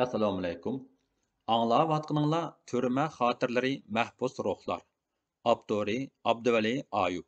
Assalomu alaykum. Anglayotganinglar Türmə xatirləri Məhbus ruhlar. Avtori Abduvali Ayub.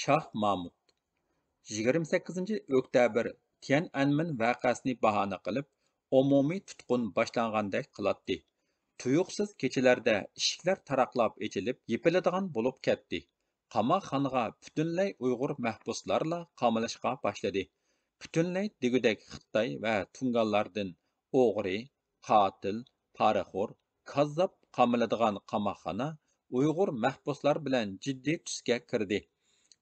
Şah Mahmud. 28 oktyabr Tiananmen vaqasini bahana qilib, umumiy tutqun boshlangandek qiladi. Tuyuqsiz kechalarda eshiklar taraqlab ochilib, yepiladigan bo'lib ketdi. Qamoqxonaga butunlay Uyg'ur mahbuslarla qamalishga boshladi. Butunlay degudek Xitoy va Tunganlardan o'g'ri, qotil, poraxo'r, kazzob qamaladigan qamoqxona Uyg'ur mahbuslar bilan jiddiy tusga kirdi.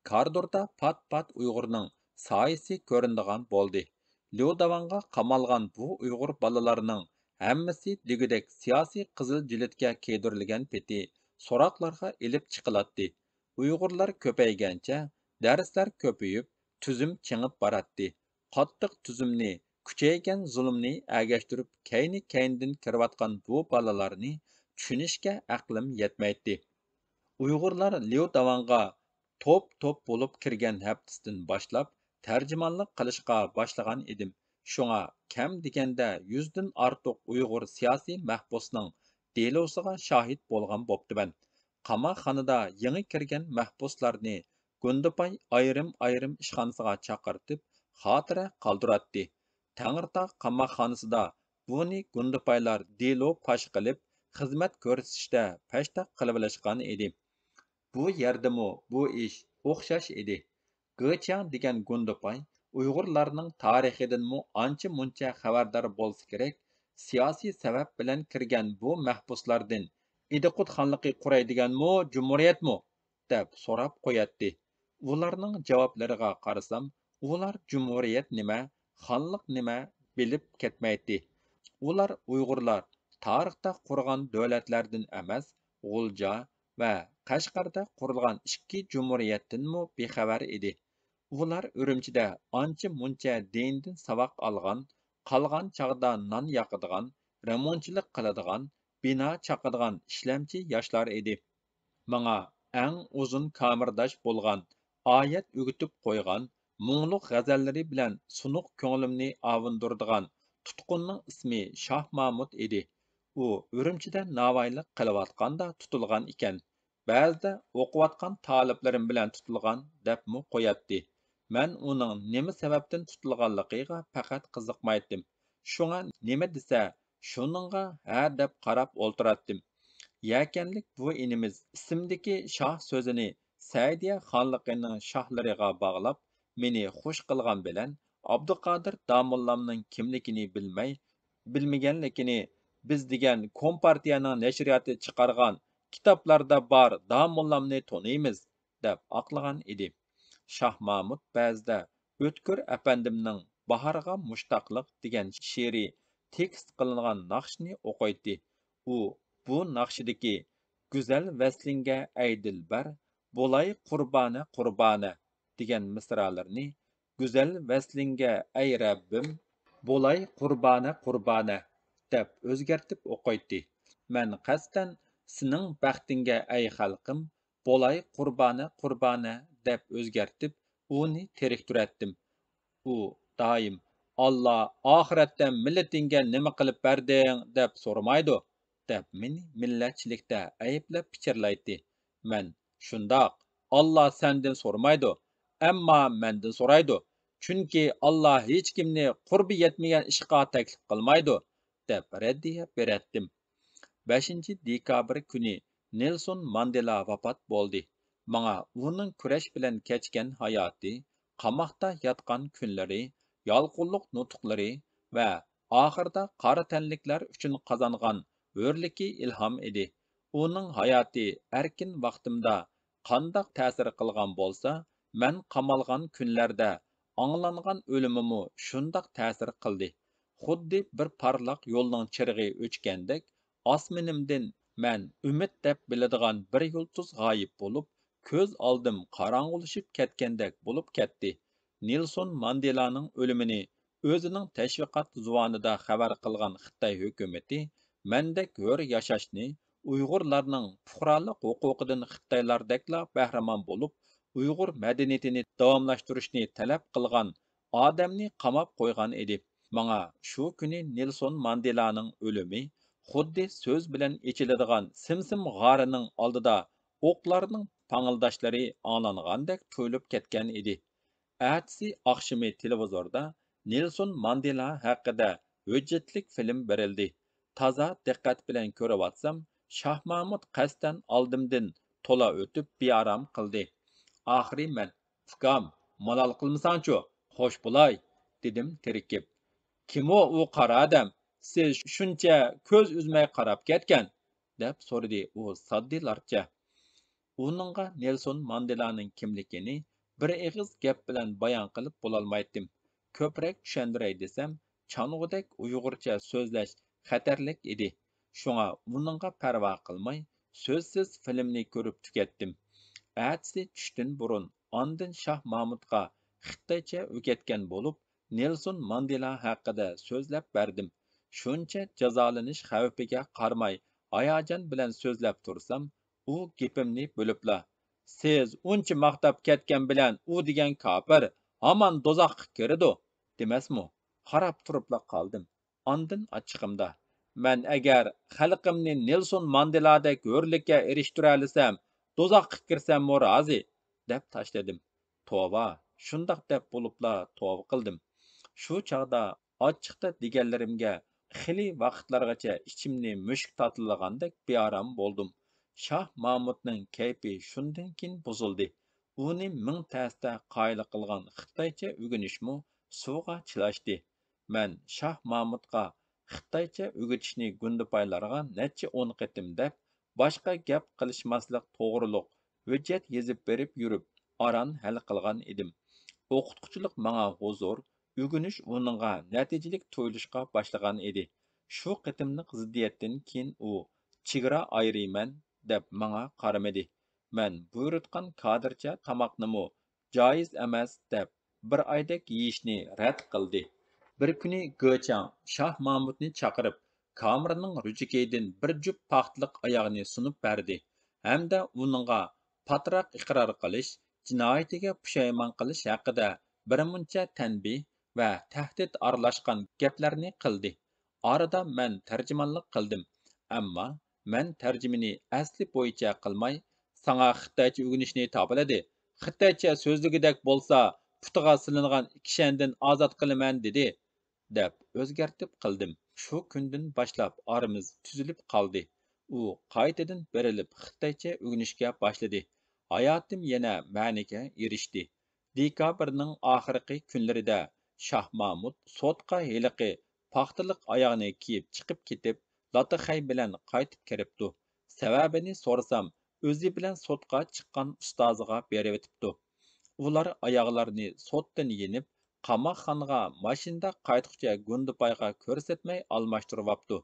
Koridorda pat-pat Uyg'urning soyasi ko'rinadigan bo'ldi. Liudavanga qamalgan bu Uyg'ur bolalarining hammasi degudek siyosiy qizil jiletga kiydirilgan peti so'roqlarga ilib chiqiladi. Uyg'urlar ko'paygancha darslar ko'payib, tuzum chingib boradi. Qattiq tuzumni, kuchaygan zulmni agashtirib, kayni-kayndan kirayotgan bu bolalarni tushunishga aqlim yetmaydi. Uyg'urlar Liu Davanga to'p-to'p bo'lib kirgan haftasidan boshlab tarjimonlik qilishga boshlagan edim. Shunga kam deganda 100 dan ortiq Uyg'ur siyosiy mahbusning delosiga shohid bo'lgan bo'ptiman. Qamoqxonada yangi kirgan mahbuslarni Gundupay ayrim-ayrim ishxonasiga chaqirtib, xotira qoldiratdi. Tangirtog' qamoqxonasida buni Gundupaylar delo pash qilib, xizmat ko'rsatishda pashta qilib olishgan edi. Bu yerdami bu ish o'xshash edi. Gıçang degan Gundupay Uyg'urlarning tarixidanmi ancha-muncha xabardor bo'lsa kerak. Siyosiy sabab bilan kirgan bu mahbuslardan Idiqut xonligi quray deganmi, jumuriyatmi deb so'rab qo'yatdi. Ularning javoblariga qarasam, ular jumuriyat nima, xonlik nima bilib ketmaydi. Ular Uyg'urlar tarixda qurgan davlatlardan emas, G'ulja va Qashqarda qurilgan ikki jumuriyatdanmi bexabar edi. Ular Urumchida ancha-muncha dindan savoq olgan, qolgan chog'da non yoqadigan, remontchilik qiladigan, bino chaqadigan ishlamchi yoshlar edi. Manga eng uzun kamirdosh bo'lgan, oyat o'gitib qo'ygan, mungluq g'azallari bilan sunuq ko'nglimni avundirdigan tutqunning ismi Shoh Mahmud edi. U Urumchida navoiylik qilayotganda tutilgan ekan. Ba'zida o'qiyotgan taliblarim bilan tutilgan debmi qo'yatdi. Men uning nima sababdan tutilganligiga faqat qiziqmaydim. Shunga nima desa, shuningga ha deb qarab o'ltiratdim. Yakanlik bu inimiz ismdagi shoh so'zini Saidiya xonligining shohlariga bog'lab, meni xush qilgan bilan Abduqodir domollamning kimligini bilmaganligini biz degan Kompartiyaning nashriyoti chiqargan kitoblarda bor domollamni taniymiz deb aqlagan edi. Shoh Mahmud ba'zida O'tkir apandimning Bahorga mushtaqliq degan she'ri tekst qilingan naqshni o'qiydi. U bu naqshidagi go'zal vaslinga ay dilbar, bo'lay qurbona qurbona degan misralarni go'zal vaslinga ay Rabbim, bo'lay qurbona qurbona deb o'zgartib o'qiydi. Man qasdan sening baxtingga ay xalqim, bo'lay qurbona qurbona deb o'zgartib uni teriktiratdim. U doim Alloh oxiratda millatingga nima qilib berding deb so'ramaydi, deb meni millatchilikda ayblab pichirlaydi. Men shundoq, Alloh sendan so'ramaydi, ammo mendan so'raydi. Chunki Alloh hech kimni qurbi yetmagan ishga taklif qilmaydi, deb raddiya beratdim. 5 dekabr kuni Nelson Mandela vafot bo'ldi. Manga uning kurash bilan kechgan hayoti, qamoqda yotgan kunlari, yolg'onlik nutqlari va oxirida qora tanliklar uchun qozongan o'rliki ilhom edi. Uning hayoti erkin vaqtimda qandoq ta'sir qilgan bo'lsa, men qamalgan kunlarda anglangan o'limimi shundoq ta'sir qildi. Xuddi bir parlaq yo'lning chirig'i o'chgandek, osmonimdan men umid deb biladigan bir yulduz g'oyib bo'lib, ko'z oldim qorong'ulashib ketgandek bo'lib ketdi. Nelson Mandelaning o'limini o'zining tashviqot zuvonida xabar qilgan Xitoy hukumati mendek hur yashashni, Uyg'urlarning fuqarolik huquqidan Xitoylardekla bahramon bo'lib, Uyg'ur madaniyatini davomlashtirishni talab qilgan odamni qamab qo'ygan edi. Manga shu kuni Nelson Mandelaning o'limi xuddi so'z bilan echiladigan Simsim g'arining oldida o'qlarning pangildashlari anglangandek tuyulib ketgan edi. Ertesi akşamı televizorda Nelson Mandela haqida hüccetlik film berildi. Taza diqqat bilan ko'rayotsam, Shah Mahmud qasdan oldimdan to'la o'tib bearam qildi. Oxiri men, "Ukam, malol qilmasanchu, xo'sh bo'lay", dedim tirikib. "Kim u qora odam? Siz shuncha ko'z uzmay qarab ketgan?" deb so'radi u soddilarcha. Uningga Nelson Mandelaning kimligini bir eg'iz gap bilan bayon qilib bo'lolmaydim. Ko'proq tushundiray desam, chang'udek Uyg'urcha so'zlash xatarlik edi. Shunga uningga parvo qilmay, so'zsiz filmni ko'rib tugatdim. Ertesi tushdan burun ondan Shah Mahmudga Xitoycha o'rgatgan bo'lib, Nelson Mandela haqida so'zlab berdim. Shuncha jazolanish xavfiga qaramay, hayajon bilan so'zlab tursam, u gapimni bo'libla. Siz uncha maqtab ketgan bilan u degan kofir hamon do'zaxga kiradi, demasmi? Qarab turibla qoldim. Ondan ochiqimda. Man agar xalqimni Nelson Mandeladek hurlikka erishtira olsam, do'zaxga kirsammi rozi, deb tashladim. Tova, shundoq deb bo'libla tova qildim. Shu chog'da ochiqda deganlarimga xili vaqtlargacha ichimni mushuk tatilagandek bearam bo'ldim. Shah Mahmudning kayfi shundan keyin buzildi. Uni ming ta'sda qoyil qilgan Xitoycha o'rganishmi suvga chilashdi. Man Shah Mahmudga Xitoycha o'rgatishni gundupaylarga necha 10 qitim deb boshqa gap qilishmaslik to'g'riliq hujjat yezib berib yurib, aran hal qilgan edim. O'qituvchilik manga huzur, o'rganish uningga natijalik tuyulishga boshlagan edi. Shu qitimliq ziddiyatdan keyin u chegara ayriyman deb manga qaramadi. Man buyurtgan kadrcha tamoqnimi joiz emas deb bir oydek yeyishni rad qildi. Bir kuni Gochang Shah Mahmudni chaqirib, kameraning rujikidan bir jup paxtliq oyog'ini sunib berdi. Hamda uningga patroq iqror qilish, jinoyatiga pushaymon qilish haqida birmuncha tanbih va tahdid aralashgan gaplarni qildi. Orada men tarjimonlik qildim. Ammo men tarjimani asli bo'yicha qilmay, "Sana Xitoycha o'rganishni topiladi. Xitoycha so'zligidek bo'lsa, putiga silingan kishandan ozod qilaman" dedi, deb o'zgartib qildim. Shu kundan boshlab oramiz tuzilib qoldi. U qaytadan berilib Xitoycha o'rganishga boshladi. Hayotim yana ma'niga erishdi. Dekabrning oxirgi kunlarida Shah Mahmud sotqa heliqi paxtaliq oyoqni kiyib chiqib ketib, Lataxay bilan qaytib kiribdi. Sababini so'rasam, o'zi bilan sotqa chiqqan ustoziga beribdi. Ular oyoqlarini sotdan yenib, qamoqxonaga mashinada qaytqucha Gundupayga ko'rsatmay almashtiribdi.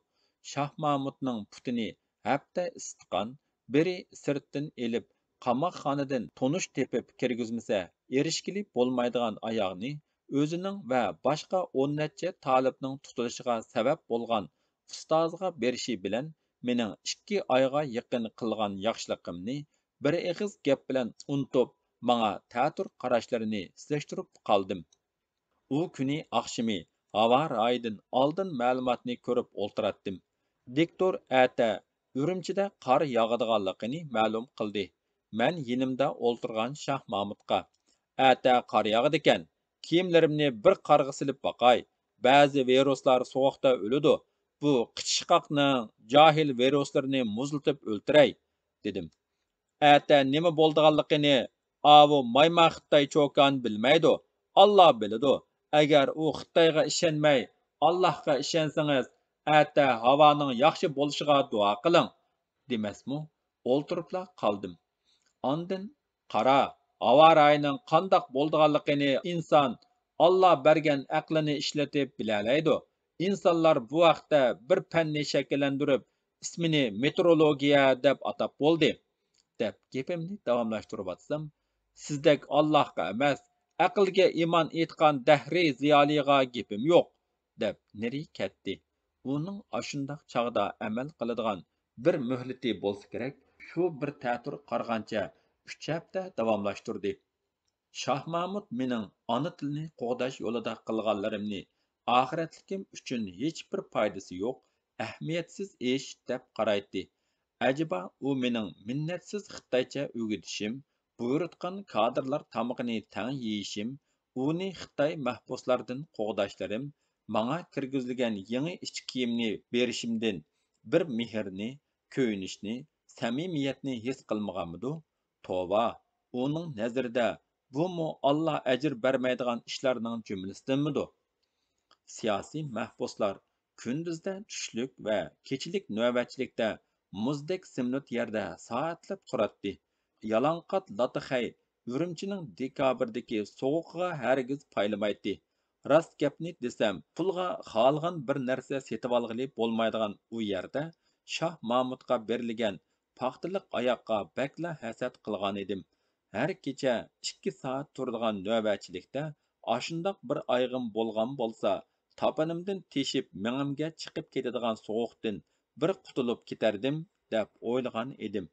Shah Mahmudning putini hafta isitqan, biri sirtdan elib, qamoqxonadan tonish tepib kirgizmasa, erishkili bo'lmaydigan oyoqni o'zining va boshqa 10 necha talibning tutilishiga sabab bo'lgan ustozga berishi bilan mening 2 oyga yaqin qilgan yaxshiligimni bir eg'iz gap bilan unutib, manga ta'tur qarashlarini sizlashtirib qoldim. U kuni oqshimi havo rayidan oldin ma'lumotni ko'rib o'ltiratdim. Diktor ata Urumchida qor yog'adiganligini ma'lum qildi. Men yinimda o'ltirgan Shah Mahmudga, "Ata qor yog'adikan, kiyimlarimni bir qarg'a silib boqay. Ba'zi viruslar sovuqda o'ladi. Bu qichishqoqning jahil viruslarini muzlatib o'ltiray", dedim. "Ata nima bo'ldiganligini avu mayma Xitoy cho'kan bilmaydi. Alloh biladi. Agar u Xitoyga ishonmay, Allohga ishonsangiz, ata havoning yaxshi bo'lishiga duo qiling", demasmi? O'ltiribla qoldim. Ondan qara, havo rayining qandoq bo'ldiganligini inson Alloh bergan aqlini ishlatib bilalaydi. İnsanlar bu vaqtda bir fanni shakllantirib, ismini meteorologiya deb atab bo'ldi, deb gapimni davomlashtirib atsam, "Sizdek Allohga emas, aqlga iymon etgan dahri ziyoliga gapim yo'q", deb neri ketdi. Uning ashundoq chog'da amal qiladigan bir muhlati bo'lsa kerak, shu bir ta'tur qarg'ancha 3 hafta davomlashtirdi. Shah Mahmud mening ona tilini qo'g'dash yo'lida qilganlarimni oxiratlikim uchun hech bir foydasi yo'q, ahamiyatsiz ish deb qaraydi. Acaba u mening minnatsiz xitoycha o'rgatishim, buyurtgan kadrlar tamog'ini tang yeyishim, uni xitoy mahbuslardan qo'g'dashlarim, manga kirgizilgan yangi ichki kiyimni berishimdan bir mehrni, ko'yinishni, samimiyatni his qilmaganmidu? Tova, uning nazarida bumu Alloh ajr bermaydigan ishlarning jumlasidanmidu? Siyosiy mahbuslar kunduzda tushlik va kechilik navbatchilikda muzdek simnut yerda soatlab turadi. Yalang'och Lataxay Urumchining dekabrdagi sovuqiga hargiz paylamaydi. Rost gapni desam, pulga xohlagan bir narsa setib olg'ili bo'lmaydigan u yerda Shoh Mahmudga berilgan paxtaliq oyoqqa bakla hasad qilgan edim. Har kecha 2 soat turadigan navbatchilikda ashundoq bir ayg'im bo'lgan bo'lsa, tapanimdan teshib mengimga chiqib ketadigan sovuqdan bir qutulib ketardim deb o'ylagan edim.